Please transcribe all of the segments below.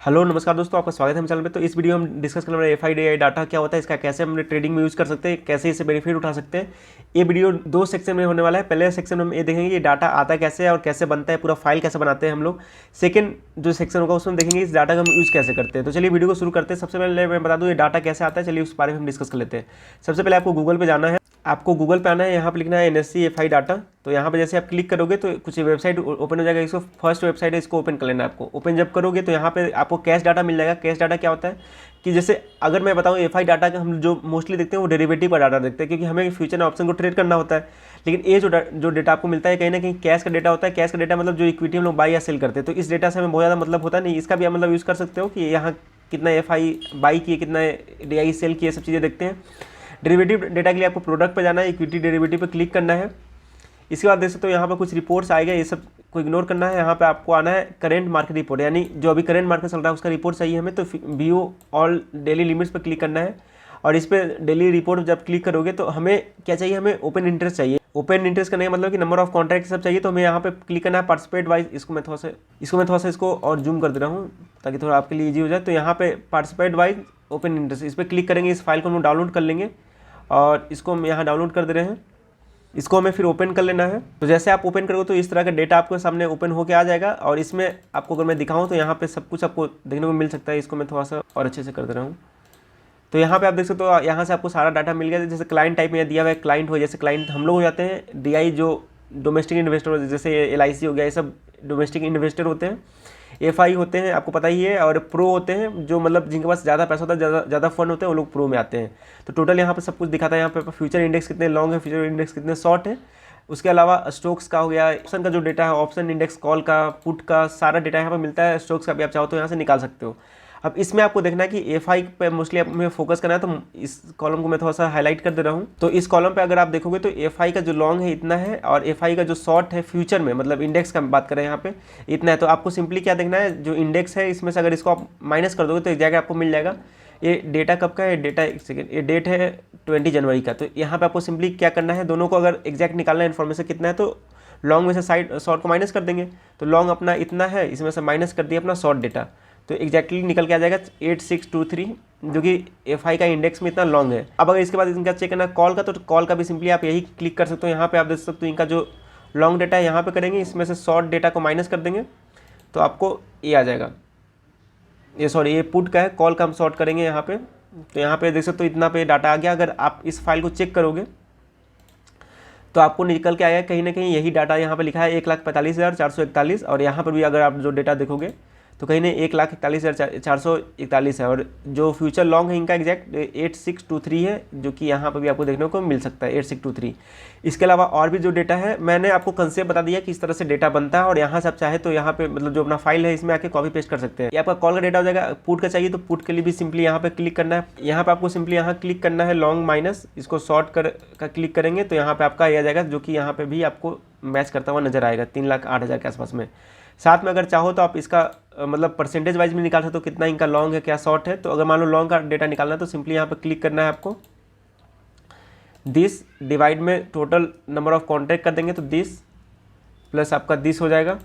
Hello नमस्कार दोस्तों, आपका स्वागत है हम चैनल पे। तो इस वीडियो में हम डिस्कस करने वाले एफआईडीआई डाटा क्या होता है, इसका कैसे हम ट्रेडिंग में यूज़ कर सकते हैं, कैसे इसे बेनिफिट उठा सकते हैं। ये वीडियो दो सेक्शन में होने वाला है। पहले सेक्शन में हम ये देखेंगे ये डाटा आता कैसे है और कैसे बनता है, पूरा फाइल कैसे बनाते हैं हम लोग। सेकंड जो सेक्शन होगा उसमें देखेंगे इस डाटा का हम यूज़ कैसे करते हैं। तो चलिए वीडियो को शुरू करते हैं। सबसे पहले मैं बता दूँ ये डाटा कैसे आता है, चलिए उस बारे में हम डिस्कस कर लेते हैं। सबसे पहले आपको गूगल पर जाना है, आपको गूगल पे आना है, यहाँ पे लिखना है एनएससी एफआई डाटा। तो यहाँ पे जैसे आप क्लिक करोगे तो कुछ वेबसाइट ओपन हो जाएगा। इसको फर्स्ट वेबसाइट है, इसको ओपन कर लेना है आपको। ओपन जब करोगे तो यहाँ पे आपको कैश डाटा मिल जाएगा। कैश डाटा क्या होता है कि जैसे अगर मैं बताऊँ एफआई डाटा का हम जो मोस्टली देखते हैं वो डेरिवेटिव का डाटा देखते हैं, क्योंकि हमें फ्यूचर ऑप्शन को ट्रेड करना होता है। लेकिन ये जो डेटा आपको मिलता है कहीं ना कहीं कैश का डेटा होता है। कैश का डेटा मतलब जो इक्विटी हम लोग बाई या सेल करते हैं, तो इस डेटा से हमें बहुत ज़्यादा मतलब होता नहीं। इसका भी आप मतलब यूज़ कर सकते हो कि यहाँ कितना एफआई बाई किए, कितना डीआई सेल किए, सब चीज़ें देखते हैं। डेरिवेटिव डेटा के लिए आपको प्रोडक्ट पे जाना है, इक्विटी डेरिवेटिव पे क्लिक करना है। इसके बाद देख सकते हो यहाँ पे कुछ रिपोर्ट्स आएगा, ये सब को इग्नोर करना है। यहाँ पे आपको आना है करेंट मार्केट रिपोर्ट, यानी जो अभी करेंट मार्केट चल रहा है उसका रिपोर्ट चाहिए हमें। तो व्यू ऑल डेली लिमिट्स पे क्लिक करना है और इस पर डेली रिपोर्ट जब क्लिक करोगे तो हमें क्या चाहिए, हमें ओपन इंटरेस्ट चाहिए। ओपन इंटरेस्ट करने का मतलब कि नंबर ऑफ कॉन्ट्रैक्ट सब चाहिए। तो हमें यहाँ पे क्लिक करना है पार्टिसिपेट वाइज। इसको मैं थोड़ा सा इसको और जूम कर दे रहा हूँ ताकि थोड़ा आपके लिए ईजी हो जाए। तो यहाँ पे पार्टिसिपेट वाइज ओपन इंटरेस्ट, इस पर क्लिक करेंगे। इस फाइल को हम डाउनलोड कर लेंगे और इसको हम यहाँ डाउनलोड कर दे रहे हैं। इसको हमें फिर ओपन कर लेना है। तो जैसे आप ओपन करोगे तो इस तरह का डेटा आपके सामने ओपन होकर आ जाएगा। और इसमें आपको अगर मैं दिखाऊं तो यहाँ पे सब कुछ आपको देखने को मिल सकता है। इसको मैं थोड़ा सा और अच्छे से कर दे रहा हूँ। तो यहाँ पे आप देख सकते हो, यहाँ से आपको सारा डाटा मिल गया। जैसे क्लाइंट टाइप में दिया हुआ है, क्लाइंट हो, जैसे क्लाइंट हम लोग हो जाते हैं। डीआई जो डोमेस्टिक इन्वेस्टर, जैसे एलआईसी हो गया, ये सब डोमेस्टिक इन्वेस्टर होते हैं। एफआई होते हैं, आपको पता ही है। और प्रो होते हैं जो मतलब जिनके पास ज़्यादा पैसा होता है, ज़्यादा फंड होते हैं, वो लोग प्रो में आते हैं। तो टोटल यहाँ पे सब कुछ दिखाता है। यहाँ पे फ्यूचर इंडेक्स कितने लॉन्ग है, फ्यूचर इंडेक्स कितने शॉर्ट है। उसके अलावा स्टॉक्स का हो गया, ऑप्शन का जो डेटा है, ऑप्शन इंडेक्स, कॉल का, पुट का, सारा डेटा यहाँ पे मिलता है। स्टॉक्स का भी आप चाहो तो यहाँ से निकाल सकते हो। अब इसमें आपको देखना है कि एफआई पे मोस्टली हमें फोकस करना है। तो इस कॉलम को मैं थोड़ा सा हाईलाइट कर दे रहा हूँ। तो इस कॉलम पे अगर आप देखोगे तो एफआई का जो लॉन्ग है इतना है और एफआई का जो शॉर्ट है फ्यूचर में, मतलब इंडेक्स का बात करें यहाँ पे, इतना है। तो आपको सिंपली क्या देखना है, जो इंडेक्स है इसमें से अगर इसको आप माइनस कर दोगे तो एक जगह आपको मिल जाएगा। ये डेटा कब का है, डेटा एक सेकेंड, ये डेट है 20 जनवरी का। तो यहाँ पे आपको सिंपली क्या करना है, दोनों को अगर एग्जैक्ट निकालना है इन्फॉर्मेशन कितना है, तो लॉन्ग में से साइड शॉर्ट को माइनस कर देंगे। तो लॉन्ग अपना इतना है, इसमें से माइनस कर दिया अपना शॉर्ट डेटा, तो एग्जैक्टली निकल के आ जाएगा 8623, जो कि एफआई का इंडेक्स में इतना लॉन्ग है। अब अगर इसके बाद इनका चेक करना कॉल का, तो कॉल का भी सिंपली आप यही क्लिक कर सकते हो। यहाँ पे आप देख सकते हो इनका जो लॉन्ग डेटा है यहाँ पे करेंगे, इसमें से शॉर्ट डेटा को माइनस कर देंगे तो आपको ये आ जाएगा। ये सॉरी, ये पुट का है, कॉल का हम शॉर्ट करेंगे यहाँ पे। तो यहाँ पे देख सकते हो इतना पे डाटा आ गया। अगर आप इस फाइल को चेक करोगे तो आपको निकल के आएगा कहीं ना कहीं यही डाटा यहाँ पे लिखा है 1,45,441। और यहाँ पर भी अगर आप जो डेटा देखोगे तो कहीं नहीं 1,41,441 है। और जो फ्यूचर लॉन्ग है इनका एग्जैक्ट 8623 है, जो कि यहाँ पर भी आपको देखने को मिल सकता है 8623। इसके अलावा और भी जो डेटा है, मैंने आपको कंसेप्ट बता दिया कि इस तरह से डेटा बनता है। और यहाँ से आप चाहे तो यहाँ पे मतलब जो अपना फाइल है इसमें आके कॉपी पेस्ट कर सकते हैं। ये आपका कॉल का डेटा हो जाएगा। पुट का चाहिए तो पुट के लिए भी सिंपली यहाँ पे क्लिक करना है। यहाँ पे आपको सिंपली यहाँ क्लिक करना है लॉन्ग माइनस, इसको शॉर्ट का क्लिक करेंगे तो यहाँ पे आपका आ जाएगा, जो कि यहाँ पे भी आपको मैच करता हुआ नजर आएगा 3,08,000 के आसपास में। साथ में अगर चाहो तो आप इसका मतलब परसेंटेज वाइज भी निकाल सकते हो, कितना इनका लॉन्ग है, क्या शॉर्ट है। तो अगर मान लो लॉन्ग का डेटा निकालना है तो सिंपली यहाँ पे क्लिक करना है आपको। दिस डिवाइड में टोटल नंबर ऑफ कॉन्ट्रैक्ट कर देंगे तो दिस प्लस आपका दिस हो जाएगा।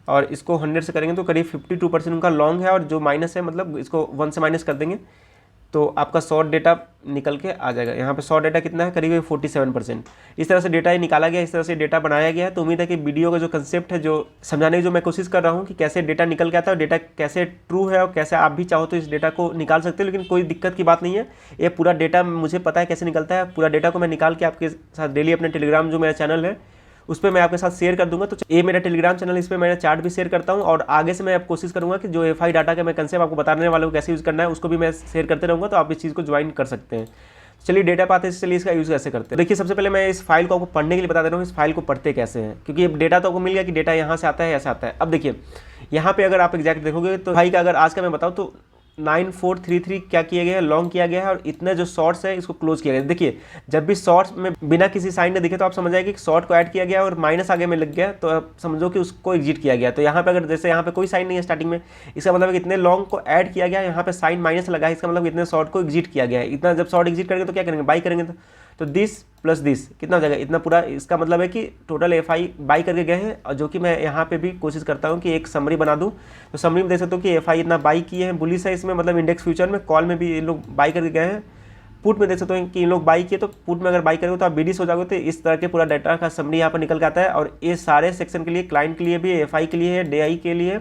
और इसको 100 से करेंगे तो करीब 52% उनका लॉन्ग है। और जो माइनस है मतलब इसको 1 से माइनस कर देंगे तो आपका शॉर्ट डेटा निकल के आ जाएगा। यहाँ पे शॉर्ट डेटा कितना है, करीब 47%। इस तरह से डेटा ही निकाला गया, इस तरह से डेटा बनाया गया है। तो उम्मीद है कि वीडियो का जो कंसेप्ट है, जो समझाने की जो मैं कोशिश कर रहा हूँ कि कैसे डेटा निकल के आता है और डेटा कैसे ट्रू है और कैसे आप भी चाहो तो इस डेटा को निकाल सकते हो। लेकिन कोई दिक्कत की बात नहीं है, ये पूरा डेटा मुझे पता है कैसे निकलता है। पूरा डेटा को मैं निकाल के आपके साथ डेली अपने टेलीग्राम जो मेरा चैनल है उस पर मैं आपके साथ शेयर कर दूंगा। तो ये मेरा टेलीग्राम चैनल, इस पर मैं चार्ट भी शेयर करता हूँ। और आगे से मैं आप कोशिश करूँगा कि जो एफआई डाटा का मैं कंसेप्ट आपको बताने वाला हूँ कैसे यूज़ करना है, उसको भी मैं शेयर करते रहूँगा। तो आप इस चीज़ को ज्वाइन कर सकते हैं। चलिए डेटा पाते हैं, चलिए इसका यूज़ कैसे करते हैं। देखिए सबसे पहले मैं इस फाइल को आपको पढ़ने के लिए बता दे रहा हूँ, इस फाइल को पढ़ते कैसे हैं, क्योंकि ये डेटा तो आपको मिल गया कि डेटा यहाँ से आता है, ऐसा आता है। अब देखिए यहाँ पे अगर आप एग्जैक्ट देखोगे तो भाई का अगर आज का मैं बताऊँ तो 9433 क्या किया गया है, लॉन्ग किया गया है। और इतने जो शॉर्ट्स है इसको क्लोज किया गया है। देखिए जब भी शॉर्ट्स में बिना किसी साइन ने दिखे तो आप समझ जाएंगे कि शॉर्ट को ऐड किया गया और माइनस आगे में लग गया, तो आप समझो कि उसको एग्जिट किया गया। तो यहाँ पे अगर जैसे यहाँ पे कोई साइन नहीं है स्टार्टिंग में, इसका मतलब इतने लॉन्ग को ऐड किया गया, यहाँ पे साइन माइनस लगा है, इसका मतलब इतने शॉर्ट को एग्जिट किया गया है। इतना जब शॉर्ट एग्जिट करेंगे तो क्या करेंगे, बाई करेंगे। तो दिस प्लस दिस कितना हो जाएगा, इतना पूरा। इसका मतलब है कि टोटल एफआई बाई करके गए हैं, और जो कि मैं यहाँ पे भी कोशिश करता हूँ कि एक समरी बना दूँ। तो समरी में देख सकते हो कि एफआई इतना बाई किए हैं, बुलिश है इसमें, मतलब इंडेक्स फ्यूचर में। कॉल में भी इन लोग बाई करके गए हैं। पुट में देख सकते हो कि इन लोग बाई किए, तो पुट में अगर बाई करोगे तो आप बीडीस हो जाओगे। तो इस तरह के पूरा डाटा का समरी यहाँ पर निकल के आता है। और ये सारे सेक्शन के लिए, क्लाइंट के लिए भी, एफआई के लिए है, डीआई के लिए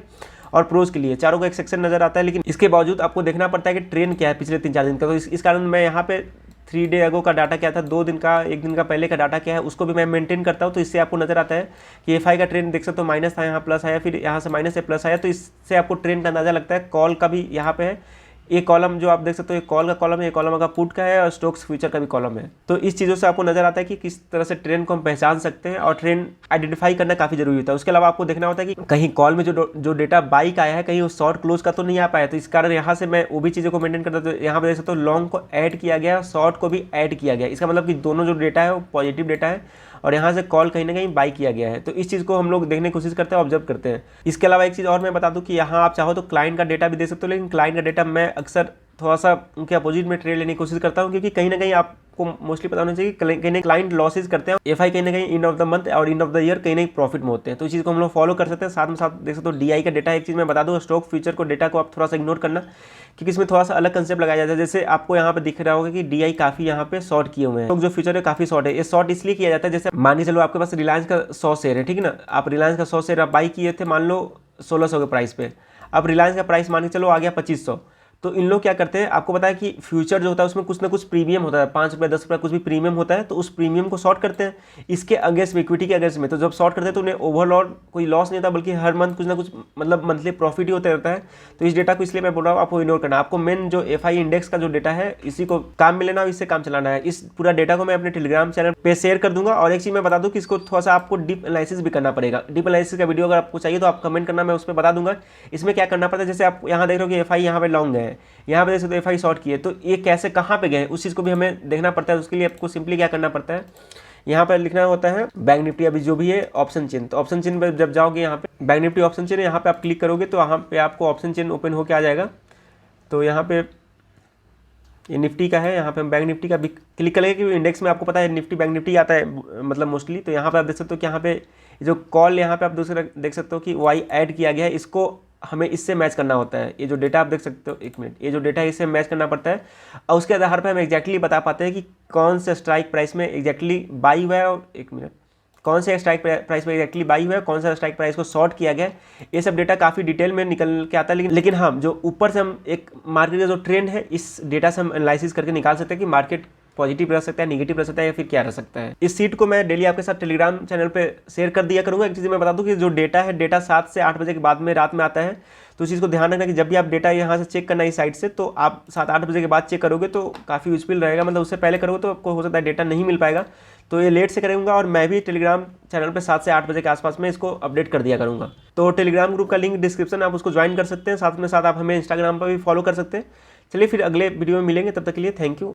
और प्रोज के लिए, चारों का एक सेक्शन नजर आता है। लेकिन इसके बावजूद आपको देखना पड़ता है कि ट्रेंड क्या है पिछले 3-4 दिन का। तो इस कारण मैं यहाँ पे 3 डे अगो का डाटा क्या था, 2 दिन का, 1 दिन का पहले का डाटा क्या है, उसको भी मैं मेंटेन करता हूँ। तो इससे आपको नजर आता है कि एफआई का ट्रेंड देख सकते हो, माइनस था, यहाँ प्लस आया, फिर यहाँ से माइनस से प्लस आया। तो इससे आपको ट्रेंड का अंदाजा लगता है। कॉल का भी यहाँ पे है, एक कॉलम जो आप देख सकते हो, एक कॉल का कॉलम है, एक कॉलम का पुट का है, और स्टॉक्स फ्यूचर का भी कॉलम है। तो इस चीज़ों से आपको नजर आता है कि किस तरह से ट्रेंड को हम पहचान सकते हैं, और ट्रेंड आइडेंटिफाई करना काफ़ी जरूरी होता है। उसके अलावा आपको देखना होता है कि कहीं कॉल में जो डेटा बाई का आया है, कहीं वो शॉर्ट क्लोज का तो नहीं आ पाया। तो इस कारण यहाँ से मैं वो भी चीज़ों को मेंटेन करता हूँ। तो यहाँ पर देख सकते हो लॉन्ग को ऐड किया गया, शॉर्ट को भी ऐड किया गया। इसका मतलब कि दोनों जो डेटा है वो पॉजिटिव डेटा है, और यहाँ से कॉल कहीं ना कहीं बाई किया गया है। तो इस चीज़ को हम लोग देखने की कोशिश करते हैं, ऑब्जर्व करते हैं। इसके अलावा एक चीज़ और मैं बता दूं कि यहाँ आप चाहो तो क्लाइंट का डेटा भी दे सकते हो, लेकिन क्लाइंट का डेटा मैं अक्सर थोड़ा सा उनके अपोजिट में ट्रेड लेने की कोशिश करता हूँ, क्योंकि कहीं ना कहीं आपको मोस्टली पता होना चाहिए कि कहीं ना क्लाइंट लॉसेज करते हैं, एफआई कहीं ना कहीं एंड ऑफ द मंथ और एंड ऑफ द ईयर कहीं ना कहीं प्रॉफिट में होते हैं। तो इस चीज़ को हम लोग फॉलो कर सकते हैं। साथ में साथ देख सकते हो डीआई का डेटा, एक चीज़ मैं बता दूँ, स्टॉक फ्यूचर को डेटा को आप थोड़ा सा इग्नोर करना, क्योंकि इसमें थोड़ा सा अलग कंसेप्ट लगाया जाता है। जैसे आपको यहाँ पे दिख रहा होगा कि डीआई काफ़ी यहाँ पे शॉर्ट किए हुए हैं, तो जो फ्यूचर है काफ़ी शॉर्ट है। ये शॉर्ट इसलिए किया जाता है, जैसे मान के चलो आपके पास रिलायंस का 100 शेयर है, ठीक है ना, आप रिलायंस का 100 शेयर आप बाई किए थे मान लो 1600 के प्राइस पे। अब रिलायंस का प्राइस मान के चलो आ गया 2500। तो इन लोग क्या करते हैं, आपको पता है कि फ्यूचर जो होता है उसमें कुछ ना कुछ प्रीमियम होता है, 5 रुपये 10 रुपये कुछ भी प्रीमियम होता है। तो उस प्रीमियम को शॉर्ट करते हैं इसके अगेंस्ट में, इक्विटी के अगेंस्ट में। तो जब शॉर्ट करते हैं तो उन्हें ओवरऑल कोई लॉस नहीं होता, बल्कि हर मंथ कुछ ना कुछ मतलब मंथली प्रॉफिट ही होता रहता है। तो इस डेटा को इसलिए मैं बोल रहा हूँ आपको इग्नोर करना। आपको मेन जो एफआई इंडेक्स का जो डेटा है इसी को काम में लेना और इससे काम चलाना है। इस पूरा डेटा को मैं अपने टेलीग्राम चैनल पे शेयर कर दूंगा। और एक चीज़ मैं बता दूँ कि इसको थोड़ा सा आपको डीप एनालिसिस भी करना पड़ेगा। डीप एनालिसिस का वीडियो अगर आपको चाहिए तो आप कमेंट करना, मैं उस पर बता दूंगा इसमें क्या करना पड़ता है। जैसे आप यहाँ देख रहे हो कि एफआई यहाँ पे लॉन्ग है, यहाँ पे तो एफआई शॉर्ट किए, तो ये कैसे कहाँ पे गए उस चीज़ को भी हमें देखना पड़ता है। उसके लिए आपको सिंपली क्या करना पड़ता है, यहाँ पर लिखना होता है बैंक निफ्टी, अभी जो भी है ऑप्शन चेन। तो ऑप्शन चेन पर जब जाओगे यहाँ पे बैंक निफ्टी ऑप्शन चेन, यहाँ पे आप क्लिक करोगे तो यहाँ पे आपको ऑप्शन चेन ओपन होकर आ जाएगा। तो यहाँ पे ये निफ्टी का है, यहाँ पे हम बैंक निफ्टी का भी क्लिक करेंगे, क्योंकि इंडेक्स में आपको पता है निफ्टी बैंक निफ्टी आता है मतलब मोस्टली। तो यहाँ पे आप देख सकते हो कि यहाँ पे जो कॉल यहाँ पे आप दूसरा देख सकते हो कि वाई ऐड किया गया है, इसको हमें इससे मैच करना होता है। ये जो डेटा आप देख सकते हो, एक मिनट, ये जो डेटा है इससे मैच करना पड़ता है, और उसके आधार पर हम एग्जैक्टली बता पाते हैं कि कौन से स्ट्राइक प्राइस में एग्जैक्टली बाई हुआ है, और एक मिनट कौन से स्ट्राइक प्राइस पे एग्जैक्टली बाई हुआ है, कौन सा स्ट्राइक प्राइस को शॉर्ट किया गया। ये सब डेटा काफ़ी डिटेल में निकल के आता है। लेकिन हाँ, जो ऊपर से हम एक मार्केट का जो ट्रेंड है इस डेटा से हम एनालिसिस करके निकाल सकते हैं कि मार्केट पॉजिटिव रह सकता है, नेगेटिव रह सकता है, या फिर क्या रह सकता है। इस सीट को मैं डेली आपके साथ टेलीग्राम चैनल पे शेयर कर दिया करूँगा। एक चीज़ मैं बता दूँ कि जो डेटा है, डेटा 7 से 8 बजे के बाद में रात में आता है। तो इस चीज़ को ध्यान रखना कि जब भी आप डेटा यहाँ से चेक करना है इस साइट से, तो आप 7-8 बजे के बाद चेक करोगे तो काफ़ी यूजफुल रहेगा। मतलब उससे पहले करोगे तो आपको हो सकता है डेटा नहीं मिल पाएगा। तो ये लेट से करूँगा, और मैं भी टेलीग्राम चैनल पे 7 से 8 बजे के आसपास में इसको अपडेट कर दिया करूँगा। तो टेलीग्राम ग्रुप का लिंक डिस्क्रिप्शन, आप उसको ज्वाइन कर सकते हैं। साथ में साथ आप हमें इंस्टाग्राम पर भी फॉलो कर सकते हैं। चलिए फिर अगले वीडियो में मिलेंगे, तब तक के लिए थैंक यू।